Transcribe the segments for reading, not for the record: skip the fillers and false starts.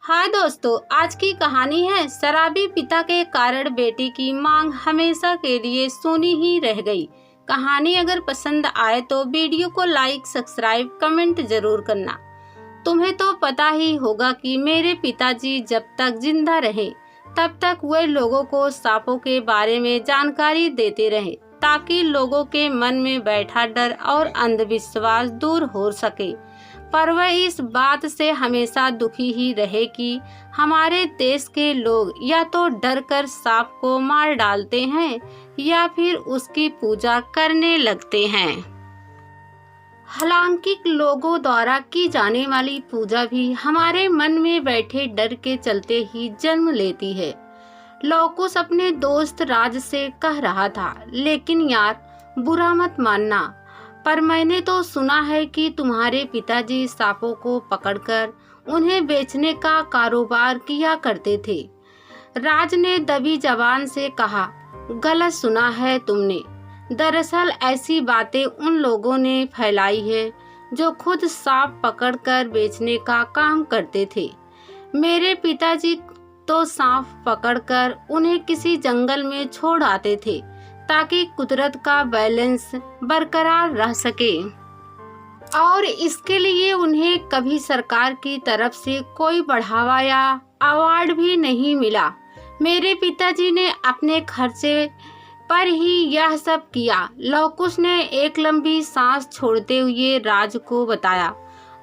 हाय दोस्तों, आज की कहानी है शराबी पिता के कारण बेटी की मांग हमेशा के लिए सुनी ही रह गई। कहानी अगर पसंद आए तो वीडियो को लाइक, सब्सक्राइब, कमेंट जरूर करना। तुम्हें तो पता ही होगा कि मेरे पिताजी जब तक जिंदा रहे तब तक वे लोगों को सांपों के बारे में जानकारी देते रहे ताकि लोगों के मन में बैठा डर और अंधविश्वास दूर हो सके। पर वह इस बात से हमेशा दुखी ही रहे कि हमारे देश के लोग या तो डर कर सांप को मार डालते हैं या फिर उसकी पूजा करने लगते हैं। हालांकि लोगों द्वारा की जाने वाली पूजा भी हमारे मन में बैठे डर के चलते ही जन्म लेती है। लवकुश अपने दोस्त राज से कह रहा था, लेकिन यार बुरा मत मानना, पर मैंने तो सुना है कि तुम्हारे पिताजी सांपों को पकड़कर उन्हें बेचने का कारोबार किया करते थे। राज ने दबी जबान से कहा, गलत सुना है तुमने। दरअसल ऐसी बातें उन लोगों ने फैलाई है जो खुद सांप पकड़कर बेचने का काम करते थे। मेरे पिताजी तो सांप पकड़कर उन्हें किसी जंगल में छोड़ आते थे ताकि कुदरत का बैलेंस बरकरार रह सके, और इसके लिए उन्हें कभी सरकार की तरफ से कोई बढ़ावा या अवार्ड भी नहीं मिला। मेरे पिताजी ने अपने खर्चे पर ही यह सब किया। लवकुश ने एक लंबी सांस छोड़ते हुए राज को बताया।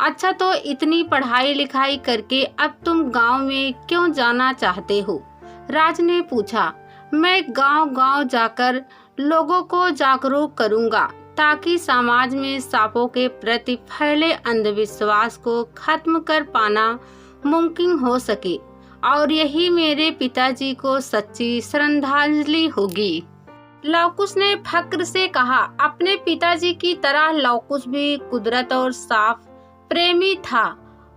अच्छा, तो इतनी पढ़ाई लिखाई करके अब तुम गांव में क्यों जाना चाहते हो? राज ने पूछा। मैं गांव-गांव जाकर लोगों को जागरूक करूंगा ताकि समाज में सांपों के प्रति फैले अंधविश्वास को खत्म कर पाना मुमकिन हो सके, और यही मेरे पिताजी को सच्ची श्रद्धांजलि होगी। लवकुश ने फक्र से कहा। अपने पिताजी की तरह लवकुश भी कुदरत और सांप प्रेमी था।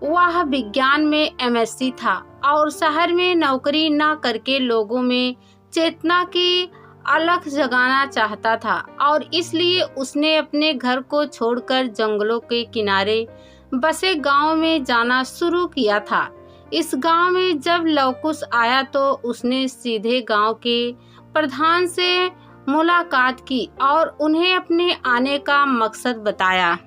वह विज्ञान में एमएससी था और शहर में नौकरी न करके लोगों में चेतना की अलख जगाना चाहता था, और इसलिए उसने अपने घर को छोड़कर जंगलों के किनारे बसे गांव में जाना शुरू किया था। इस गांव में जब लवकुश आया तो उसने सीधे गांव के प्रधान से मुलाकात की और उन्हें अपने आने का मकसद बताया।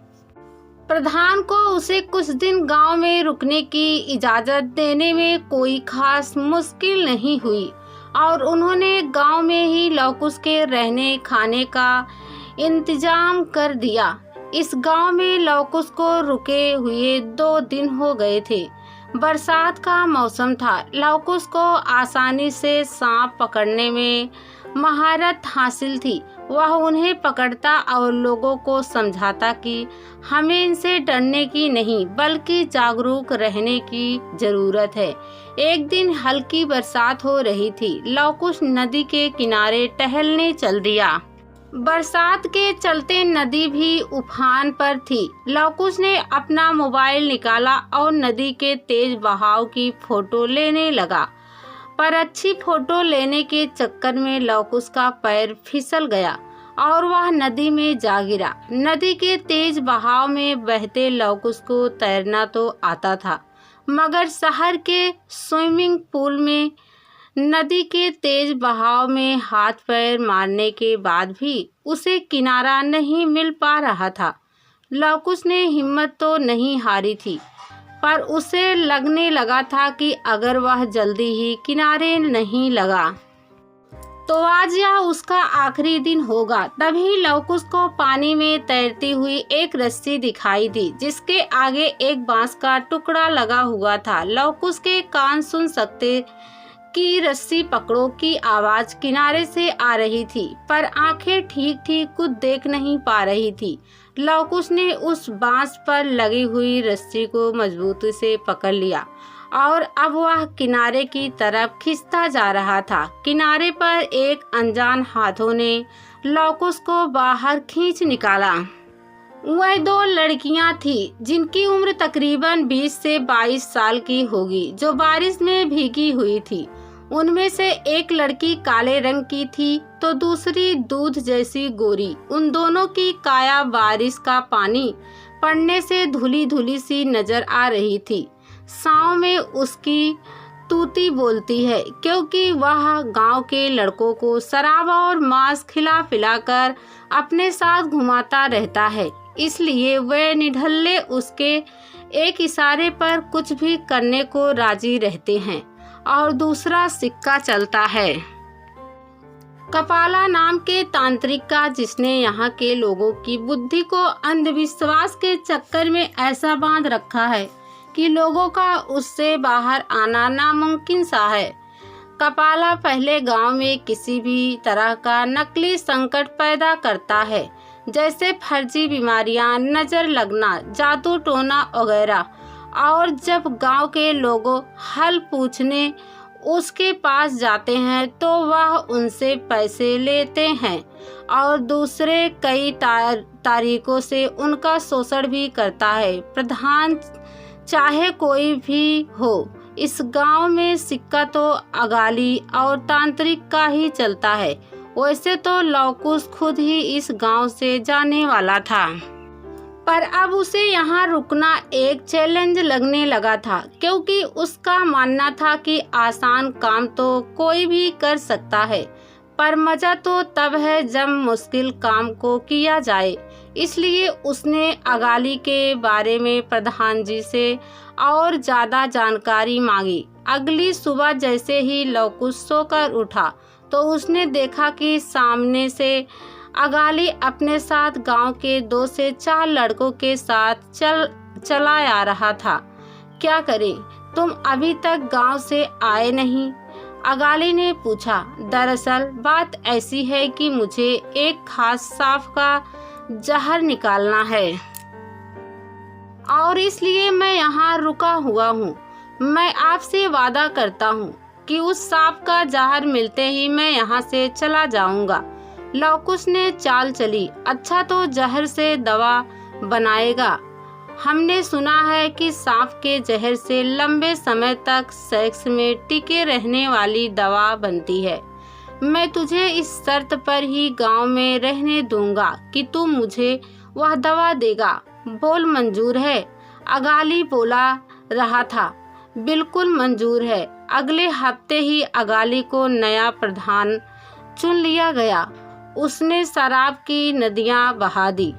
प्रधान को उसे कुछ दिन गांव में रुकने की इजाजत देने में कोई खास मुश्किल नहीं हुई और उन्होंने गांव में ही लवकुश के रहने खाने का इंतजाम कर दिया। इस गांव में लवकुश को रुके हुए 2 दिन हो गए थे। बरसात का मौसम था। लवकुश को आसानी से सांप पकड़ने में महारत हासिल थी। वह उन्हें पकड़ता और लोगों को समझाता कि हमें इनसे डरने की नहीं बल्कि जागरूक रहने की जरूरत है। एक दिन हल्की बरसात हो रही थी। लवकुश नदी के किनारे टहलने चल दिया। बरसात के चलते नदी भी उफान पर थी। लवकुश ने अपना मोबाइल निकाला और नदी के तेज बहाव की फोटो लेने लगा, पर अच्छी फोटो लेने के चक्कर में लवकुश का पैर फिसल गया और वह नदी में जा गिरा। नदी के तेज बहाव में बहते लवकुश को तैरना तो आता था, मगर शहर के स्विमिंग पूल में नदी के तेज बहाव में हाथ पैर मारने के बाद भी उसे किनारा नहीं मिल पा रहा था। लवकुश ने हिम्मत तो नहीं हारी थी, पर उसे लगने लगा था कि अगर वह जल्दी ही किनारे नहीं लगा तो आज यह उसका आखिरी दिन होगा। तभी लवकुश को पानी में तैरती हुई एक रस्सी दिखाई दी जिसके आगे एक बांस का टुकड़ा लगा हुआ था। लवकुश के कान सुन सकते कि रस्सी पकड़ो की आवाज किनारे से आ रही थी, पर आंखें ठीक कुछ देख नहीं पा रही थी। लवकुश ने उस बांस पर लगी हुई रस्सी को मजबूती से पकड़ लिया और अब वह किनारे की तरफ खिंचता जा रहा था। किनारे पर एक अनजान हाथों ने लवकुश को बाहर खींच निकाला। वह 2 लड़कियां थीं जिनकी उम्र तकरीबन 20 से 22 साल की होगी, जो बारिश में भीगी हुई थी। उनमें से एक लड़की काले रंग की थी तो दूसरी दूध जैसी गोरी। उन दोनों की काया बारिश का पानी पड़ने से धुली धुली सी नजर आ रही थी। साँव में उसकी तूती बोलती है, क्योंकि वह गांव के लड़कों को शराब और मांस खिला पिलाकर अपने साथ घुमाता रहता है। इसलिए वे निढल्ले उसके एक इशारे पर कुछ भी करने को राजी रहते हैं और दूसरा सिक्का चलता है। कपाला नाम के तांत्रिक का, जिसने यहाँ के लोगों की बुद्धि को अंधविश्वास के चक्कर में ऐसा बांध रखा है कि लोगों का उससे बाहर आना नामुमकिन सा है। कपाला पहले गांव में किसी भी तरह का नकली संकट पैदा करता है, जैसे फर्जी बीमारियां, नजर लगना, जादू टोना वगैरह। और जब गांव के लोग हल पूछने उसके पास जाते हैं तो वह उनसे पैसे लेते हैं और दूसरे कई तरीकों से उनका शोषण भी करता है। प्रधान चाहे कोई भी हो, इस गांव में सिक्का तो अगाली और तांत्रिक का ही चलता है। वैसे तो लवकुश खुद ही इस गांव से जाने वाला था, पर अब उसे यहाँ रुकना एक चैलेंज लगने लगा था, क्योंकि उसका मानना था कि आसान काम तो कोई भी कर सकता है, पर मजा तो तब है जब मुश्किल काम को किया जाए। इसलिए उसने अगाली के बारे में प्रधान जी से और ज़्यादा जानकारी मांगी। अगली सुबह जैसे ही लवकुश सोकर उठा तो उसने देखा कि सामने से अगाली अपने साथ गांव के 2 से 4 लड़कों के साथ चला आ रहा था। क्या करें, तुम अभी तक गांव से आए नहीं? अगाली ने पूछा। दरअसल बात ऐसी है कि मुझे एक खास सांप का जहर निकालना है और इसलिए मैं यहाँ रुका हुआ हूँ। मैं आपसे वादा करता हूँ कि उस सांप का जहर मिलते ही मैं यहाँ से चला जाऊंगा। लवकुश ने चाल चली। अच्छा, तो जहर से दवा बनाएगा? हमने सुना है कि सांप के जहर से लंबे समय तक सेक्स में टिके रहने वाली दवा बनती है। मैं तुझे इस शर्त पर ही गांव में रहने दूंगा कि तू मुझे वह दवा देगा। बोल, मंजूर है? अगाली बोला रहा था। बिल्कुल मंजूर है। अगले हफ्ते ही अगाली को नया प्रधान चुन लिया गया। उसने शराब की नदियां बहा दी।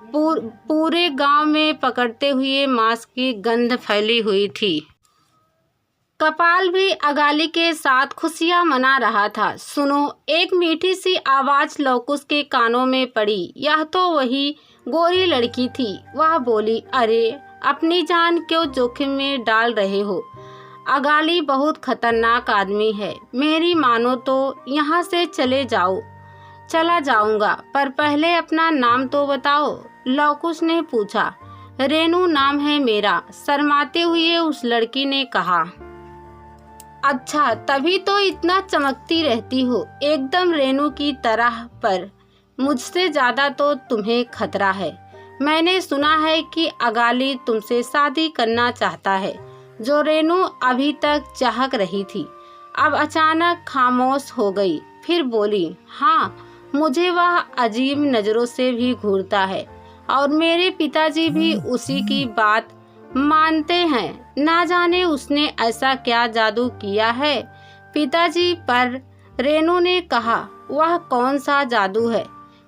पूरे गांव में पकड़ते हुए मांस की गंध फैली हुई थी। कपाल भी अगाली के साथ खुशियां मना रहा था। सुनो, एक मीठी सी आवाज लवकुश के कानों में पड़ी। यह तो वही गोरी लड़की थी। वह बोली, अरे अपनी जान क्यों जोखिम में डाल रहे हो? अगाली बहुत खतरनाक आदमी है। मेरी मानो तो यहाँ से चले जाओ। चला जाऊंगा, पर पहले अपना नाम तो बताओ, लवकुश ने पूछा। रेनू नाम है मेरा, शर्माते हुए उस लड़की ने कहा। अच्छा, तभी तो इतना चमकती रहती हो, एकदम रेनू की तरह। पर मुझसे ज्यादा तो तुम्हें खतरा है। मैंने सुना है कि अगाली तुमसे शादी करना चाहता है, जो रेनू अभी तक चाहक रही थी। अब अचानक खामोश हो गई, फिर बोली, हाँ, मुझे वह अजीब नज़रों से भी घूरता है और मेरे पिताजी भी उसी की बात मानते हैं। ना जाने उसने ऐसा क्या जादू किया है पिताजी पर। रेनू ने कहा, वह कौन सा जादू है?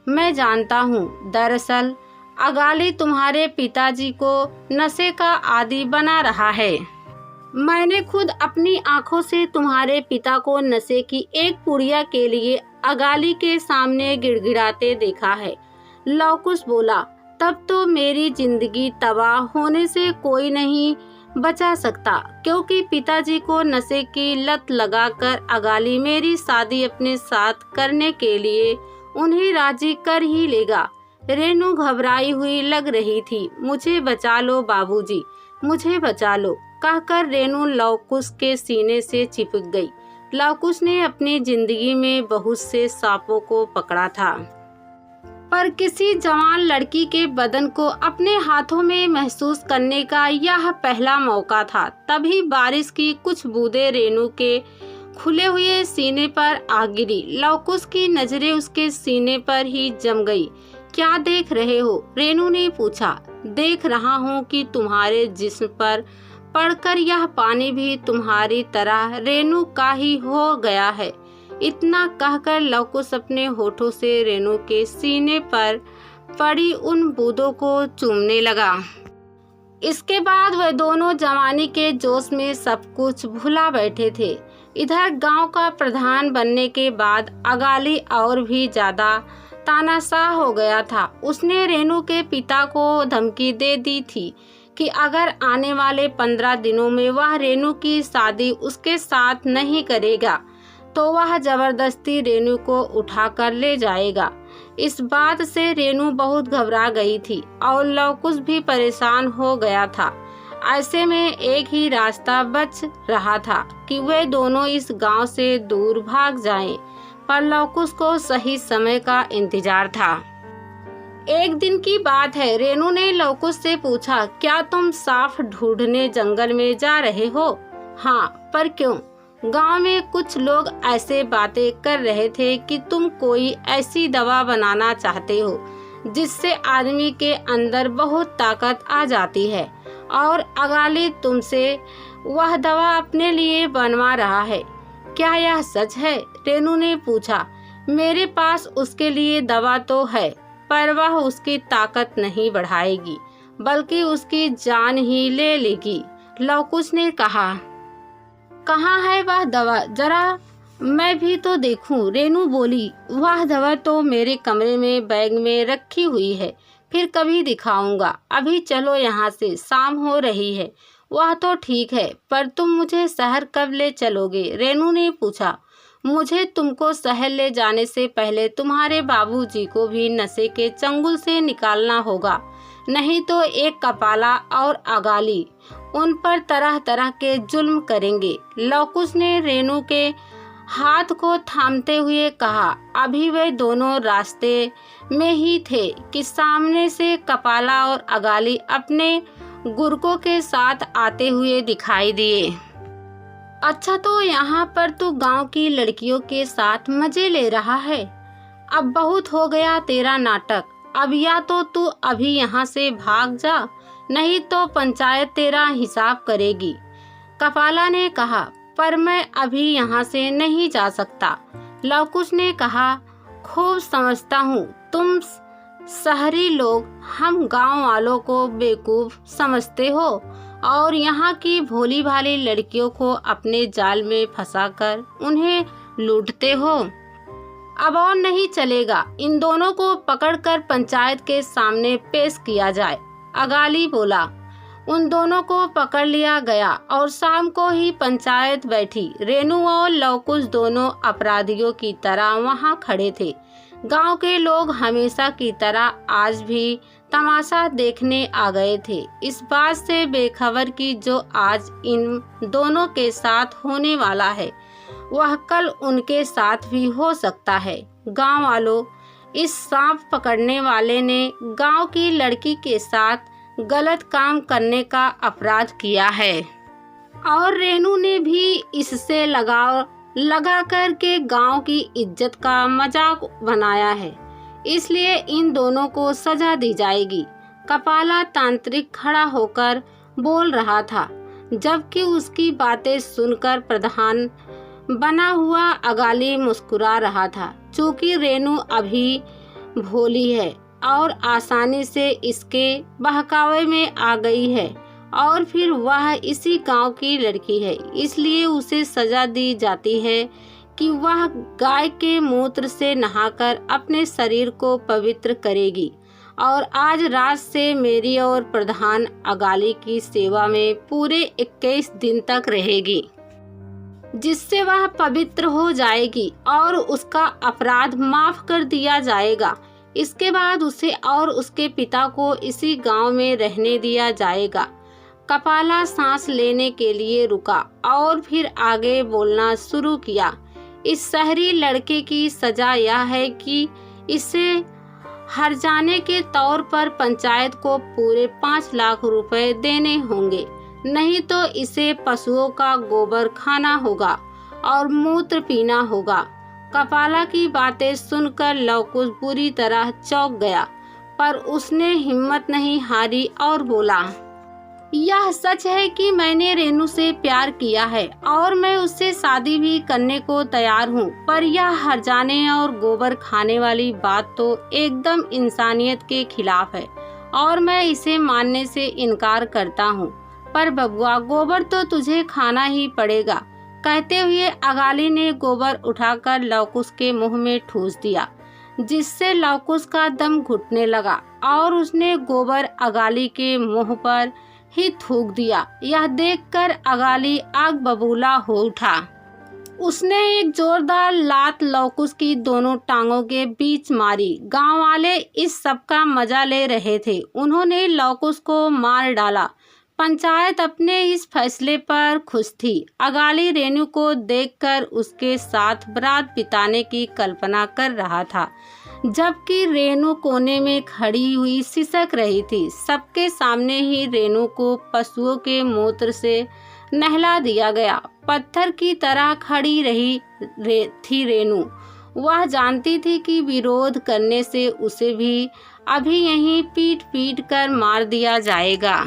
मैं जानता हूँ। दरअसल अगाली तुम्हारे पिताजी को नशे का आदी बना रहा है। मैंने खुद अपनी आंखों से तुम्हारे पिता को नशे की एक पुड़िया के लिए अगाली के सामने गिड़गिड़ाते देखा है। लवकुश बोला, तब तो मेरी जिंदगी तबाह होने से कोई नहीं बचा सकता, क्योंकि पिताजी को नशे की लत लगाकर अगाली मेरी शादी अपने साथ करने के लिए उन्हें राजी कर ही लेगा। रेनू घबराई हुई लग रही थी। मुझे बचा लो बाबूजी, मुझे बचा लो, कहकर रेनू लवकुश के सीने से चिपक गई। लवकुश ने अपनी जिंदगी में बहुत से सांपों को पकड़ा था, पर किसी जवान लड़की के बदन को अपने हाथों में महसूस करने का यह पहला मौका था। तभी बारिश की कुछ बूंदें रेनू के खुले हुए सीने पर आ गिरी। लवकुश की नजरें उसके सीने पर ही जम गई। क्या देख रहे हो? रेनू ने पूछा। देख रहा हूँ कि तुम्हारे जिस्म पर पढ़कर यह पानी भी तुम्हारी तरह रेणु का ही हो गया है। इतना कहकर लवकुश अपने होठों से रेणु के सीने पर पड़ी उन बूंदों को चूमने लगा। इसके बाद वे दोनों जवानी के जोश में सब कुछ भुला बैठे थे। इधर गांव का प्रधान बनने के बाद अगाली और भी ज्यादा तानाशाह हो गया था। उसने रेणु के पिता को धमकी दे दी थी कि अगर आने वाले 15 दिनों में वह रेणु की शादी उसके साथ नहीं करेगा तो वह जबरदस्ती रेणु को उठाकर ले जाएगा। इस बात से रेणु बहुत घबरा गई थी और लवकुश भी परेशान हो गया था। ऐसे में एक ही रास्ता बच रहा था कि वे दोनों इस गांव से दूर भाग जाएं, पर लवकुश को सही समय का इंतजार था। एक दिन की बात है, रेणु ने लवकुश से पूछा, क्या तुम सांप ढूंढने जंगल में जा रहे हो? हाँ, पर क्यों? गांव में कुछ लोग ऐसे बातें कर रहे थे कि तुम कोई ऐसी दवा बनाना चाहते हो जिससे आदमी के अंदर बहुत ताकत आ जाती है और अगाली तुमसे वह दवा अपने लिए बनवा रहा है। क्या यह सच है? रेणु ने पूछा। मेरे पास उसके लिए दवा तो है, पर वह उसकी ताकत नहीं बढ़ाएगी बल्कि उसकी जान ही ले लेगी, लवकुश ने कहा। कहाँ है वह दवा? जरा मैं भी तो देखूं, रेणु बोली। वह दवा तो मेरे कमरे में बैग में रखी हुई है, फिर कभी दिखाऊंगा। अभी चलो यहाँ से, शाम हो रही है। वह तो ठीक है, पर तुम मुझे शहर कब ले चलोगे? रेणु ने पूछा। मुझे तुमको शहर ले जाने से पहले तुम्हारे बाबूजी को भी नशे के चंगुल से निकालना होगा, नहीं तो एक कपाला और अगाली उन पर तरह तरह के जुल्म करेंगे। लवकुश ने रेणु के हाथ को थामते हुए कहा। अभी वे दोनों रास्ते में ही थे कि सामने से कपाला और अगाली अपने गुरकों के साथ आते हुए दिखाई दिए। अच्छा, तो यहाँ पर तू गांव की लड़कियों के साथ मजे ले रहा है? अब बहुत हो गया तेरा नाटक। अब या तो तू अभी यहाँ से भाग जा, नहीं तो पंचायत तेरा हिसाब करेगी, कपाला ने कहा। पर मैं अभी यहाँ से नहीं जा सकता, लवकुश ने कहा। खूब समझता हूँ तुम शहरी लोग हम गांव वालों को बेवकूफ समझते हो और यहाँ की भोली भाली लड़कियों को अपने जाल में फंसाकर उन्हें लूटते हो। अब और नहीं चलेगा, इन दोनों को पकड़कर पंचायत के सामने पेश किया जाए, अगाली बोला। उन दोनों को पकड़ लिया गया और शाम को ही पंचायत बैठी। रेणु और लवकुश दोनों अपराधियों की तरह वहां खड़े थे। गांव के लोग हमेशा की तरह आज भी तमाशा देखने आ गए थे, इस बात से बेखबर कि जो आज इन दोनों के साथ होने वाला है वह कल उनके साथ भी हो सकता है। गांव वालों, इस सांप पकड़ने वाले ने गांव की लड़की के साथ गलत काम करने का अपराध किया है और रेणु ने भी इससे लगा कर के गांव की इज्जत का मजाक बनाया है, इसलिए इन दोनों को सजा दी जाएगी। कपाला तांत्रिक खड़ा होकर बोल रहा था, जबकि उसकी बातें सुनकर प्रधान बना हुआ अगाली मुस्कुरा रहा था। चूंकि रेणु अभी भोली है और आसानी से इसके बहकावे में आ गई है और फिर वह इसी गांव की लड़की है, इसलिए उसे सजा दी जाती है कि वह गाय के मूत्र से नहाकर अपने शरीर को पवित्र करेगी और आज रात से मेरी और प्रधान अगाली की सेवा में पूरे 21 दिन तक रहेगी, जिससे वह पवित्र हो जाएगी और उसका अपराध माफ कर दिया जाएगा। इसके बाद उसे और उसके पिता को इसी गांव में रहने दिया जाएगा। कपाला सांस लेने के लिए रुका और फिर आगे बोलना शुरू किया। इस शहरी लड़के की सजा यह है कि इसे हर्जाने के तौर पर पंचायत को पूरे 5 लाख रुपए देने होंगे, नहीं तो इसे पशुओं का गोबर खाना होगा और मूत्र पीना होगा। कपाला की बातें सुनकर लवकुश बुरी तरह चौंक गया, पर उसने हिम्मत नहीं हारी और बोला, यह सच है कि मैंने रेनू से प्यार किया है और मैं उससे शादी भी करने को तैयार हूँ, पर यह हरजाने और गोबर खाने वाली बात तो एकदम इंसानियत के खिलाफ है और मैं इसे मानने से इनकार करता हूँ। पर बबुआ, गोबर तो तुझे खाना ही पड़ेगा। कहते हुए अगाली ने गोबर उठाकर लवकुश के मुंह में ठूस दिया, जिससे लवकुश का दम घुटने लगा और उसने गोबर अगाली के मुंह पर ही थूक दिया। यह देखकर अगाली आग बबूला हो उठा। उसने एक जोरदार लात लवकुश की दोनों टांगों के बीच मारी। गांव वाले इस सब का मजा ले रहे थे। उन्होंने लवकुश को मार डाला। पंचायत अपने इस फैसले पर खुश थी। अगाली रेनू को देखकर उसके साथ बारात बिताने की कल्पना कर रहा था, जबकि रेनू कोने में खड़ी हुई सिसक रही थी। सबके सामने ही रेनू को पशुओं के मूत्र से नहला दिया गया। पत्थर की तरह खड़ी थी रेनू। वह जानती थी कि विरोध करने से उसे भी अभी यहीं पीट पीट कर मार दिया जाएगा।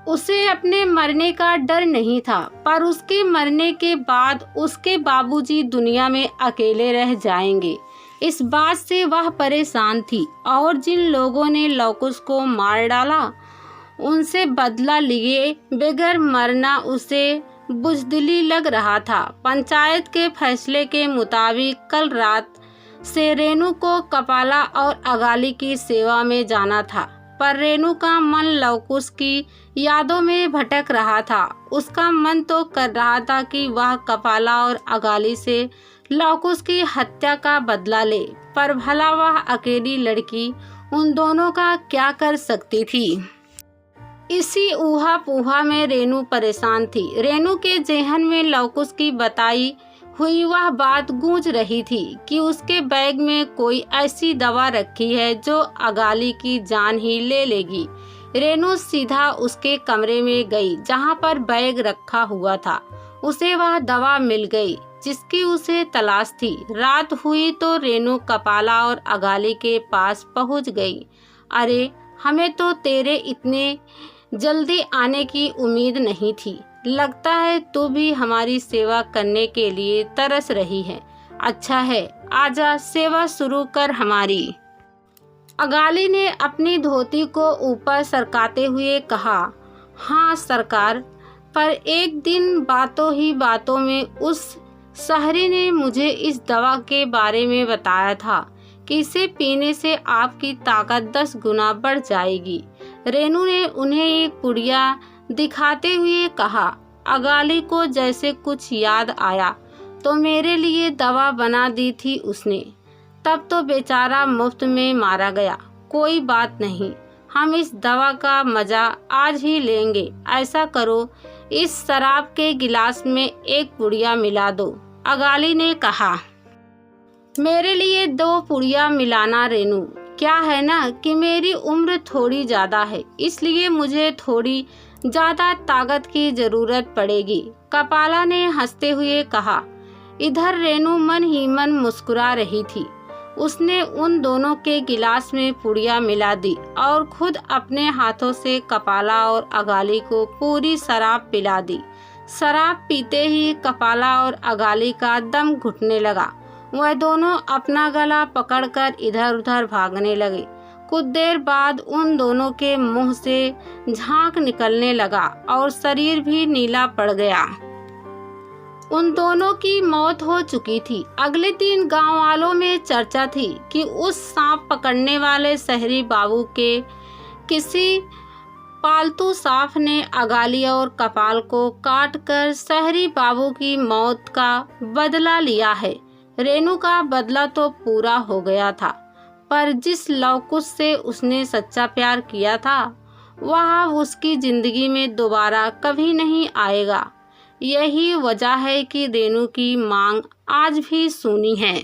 उसे अपने मरने का डर नहीं था, पर उसके मरने के बाद उसके बाबूजी दुनिया में अकेले रह जाएंगे, इस बात से वह परेशान थी। और जिन लोगों ने लवकुश को मार डाला, उनसे बदला लिए बगैर मरना उसे बुजदिली लग रहा था। पंचायत के फैसले के मुताबिक कल रात से रेनू को कपाला और अगाली की सेवा में जाना था, पर रेनू का मन लवकुश की यादों में भटक रहा था। उसका मन तो कर रहा था कि वह कपाला और अगाली से लवकुश की हत्या का बदला ले, पर भला वह अकेली लड़की उन दोनों का क्या कर सकती थी। इसी ऊहा पोहा में रेनू परेशान थी। रेनू के जेहन में लवकुश की बताई हुई वह बात गूंज रही थी कि उसके बैग में कोई ऐसी दवा रखी है जो अगाली की जान ही ले लेगी। रेनू सीधा उसके कमरे में गई जहां पर बैग रखा हुआ था। उसे वह दवा मिल गई जिसकी उसे तलाश थी। रात हुई तो रेनू कपाला और अगाली के पास पहुंच गई। अरे, हमें तो तेरे इतने जल्दी आने की उम्मीद नहीं थी। लगता है तू भी हमारी सेवा करने के लिए तरस रही है। अच्छा है, आजा, सेवा शुरू कर हमारी। अगाली ने अपनी धोती को ऊपर सरकाते हुए कहा, हाँ सरकार, पर एक दिन बातों ही बातों में उस शहरी ने मुझे इस दवा के बारे में बताया था कि इसे पीने से आपकी ताकत 10 गुना बढ़ जाएगी। रेनू ने उन्हें एक पुड़िया दिखाते हुए कहा। अगाली को जैसे कुछ याद आया तो मेरे लिए दवा बना दी थी उसने। तब तो बेचारा मुफ्त में मारा गया। कोई बात नहीं, हम इस दवा का मजा आज ही लेंगे। ऐसा करो, इस शराब के गिलास में एक पुड़िया मिला दो। अगाली ने कहा, मेरे लिए 2 पुड़िया मिलाना रेनू। क्या है ना कि मेरी उम्र थोड़ी ज़्यादा है, इसलिए मुझे थोड़ी ज़्यादा ताकत की ज़रूरत पड़ेगी। कपाला ने हंसते हुए कहा। इधर रेनू मन ही मन मुस्कुरा रही थी। उसने उन दोनों के गिलास में पुड़िया मिला दी और खुद अपने हाथों से कपाला और अगाली को पूरी शराब पिला दी। शराब पीते ही कपाला और अगाली का दम घुटने लगा। वह दोनों अपना गला पकड़कर इधर उधर भागने लगे। कुछ देर बाद उन दोनों के मुंह से झाग निकलने लगा और शरीर भी नीला पड़ गया। उन दोनों की मौत हो चुकी थी। अगले दिन गांव वालों में चर्चा थी कि उस सांप पकड़ने वाले शहरी बाबू के किसी पालतू सांप ने अगाली और कपाल को काटकर शहरी बाबू की मौत का बदला लिया है। रेनू का बदला तो पूरा हो गया था, पर जिस लवकुश से उसने सच्चा प्यार किया था वह उसकी जिंदगी में दोबारा कभी नहीं आएगा। यही वजह है कि रेनू की मांग आज भी सूनी है।